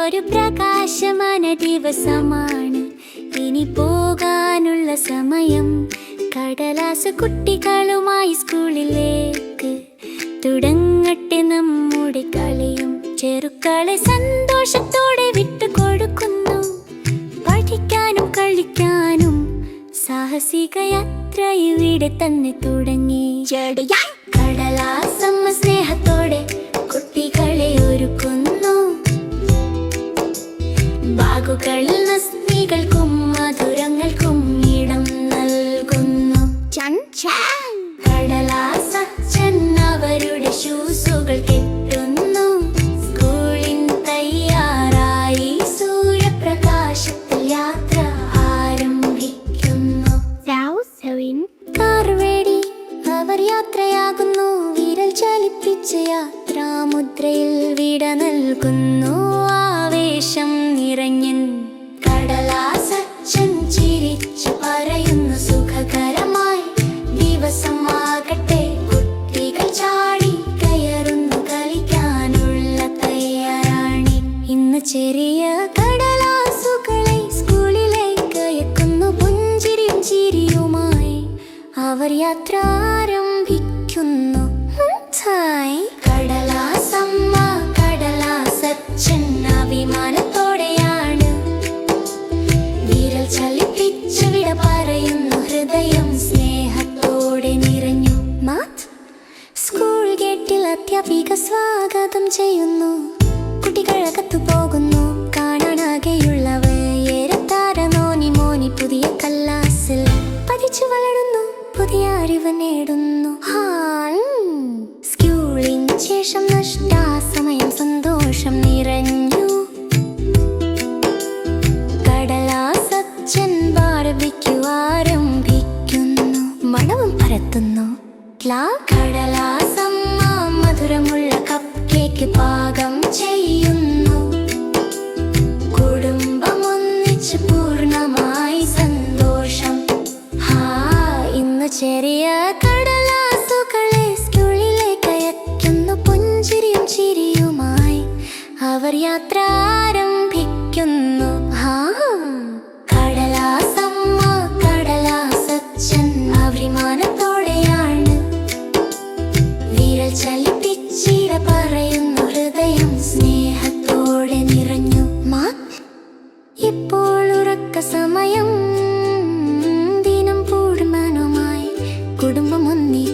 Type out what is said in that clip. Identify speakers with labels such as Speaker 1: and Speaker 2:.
Speaker 1: ഇന്നൊരു പ്രകാശമാന ദിവസമാണ്, ഇനി പോകാനുള്ള സമയം. കടലാസ് കുട്ടികളുമായി സ്കൂളിലേക്ക് തുടങ്ങട്ടെ നമ്മുടെ കളിയും. ചെറുക്കളെ സന്തോഷത്തോടെ വിട്ടുകൊടുക്കുന്നു, പഠിക്കാനും കളിക്കാനും സാഹസിക യാത്ര ഇവിടെ തന്നെ തുടങ്ങി. കടലാസമ്മ സ്നേഹത്തോടെ കുട്ടികളെ ഒരുക്കുന്നു, ബാഗുകളിൽ നസ്മികൾക്കും മധുരങ്ങൾക്കും ഇടം നൽകുന്നു. കടലാസച്ഛൻ അവരുടെ ഷൂസുകൾ കെട്ടുന്നു, സ്കൂളിൻ തയ്യാറായി സൂര്യപ്രകാശത്തിൽ യാത്ര ആരംഭിക്കുന്നു. കാർ വേടി അവർ യാത്രയാകുന്നു, വിരൽ ചലിപ്പിച്ച് യാത്രാമുദ്രയിൽ വിട നൽകുന്നു. ആവേശം നിറഞ്ഞൻ കടലാസച്ഛൻ ചിരിച്ചു പറയുന്നു, സുഖകരമായി ദിവസമാകട്ടെ. കുട്ടികൾ ചാടി കയറുന്നു, കളിക്കാനുള്ള തയ്യാറാണ്. ഇന്ന് ചെറിയ കടലാസുകളെ സ്കൂളിലേക്ക് അയക്കുന്നു, പുഞ്ചിരിയും ചിരിയുമായി അവർ യാത്ര ആരംഭിക്കുന്നു. കടലാസമ്മ കടലാസച്ഛൻ അഭിമാനത്തോടെയാണ് വിരൽ ചലിപ്പിച്ച് വിട പറയുന്നു, ഹൃദയം സ്നേഹത്തോടെ നിറഞ്ഞു. സ്കൂൾ ഗേറ്റിൽ അധ്യാപിക സ്വാഗതം ചെയ്യുന്നു, കുട്ടികൾ അകത്തു പോകുന്നു. കാണാനാകെയുള്ളവയേറെത്താര നോനി മോനി പുതിയ കല്ലാസിൽ പഠിച്ചു വളരുന്നു, പുതിയ അറിവ് നേടുന്നു. സ്കൂളിന് ശേഷം നഷ്ടാസമയം സന്തോഷം നിറഞ്ഞു. കടലാസച്ഛൻ ബാർബിക്യൂ ആരംഭിക്കുന്നു, മണവും പരത്തുന്നു. കടലാസമ്മ മധുരമുള്ള കപ്പ് കേക്ക് പാകം ചെയ്യുന്നു, കുടുംബം ഒന്നിച്ച് പൂർണ്ണമായി സന്തോഷം. ഇന്ന് ചെറിയ കടലാസുകളെ സ്കൂളിലേക്ക് അയക്കുന്നു, പുഞ്ചിരിയും ചിരിയുമായി അവർ യാത്ര ആരംഭിക്കുന്നു. കടലാസമ്മ കടലാസച്ഛൻ അഭിമാനത്തോടെയാണ് വിരൽ ചലിപ്പിച്ചിട പറയുന്നു, ഹൃദയം സ്നേഹത്തോടെ നിറഞ്ഞു. ഇപ്പോൾ ഉറക്ക സമയം, ദിനം പൂർണ്ണമായി കുടുംബം ഒന്നി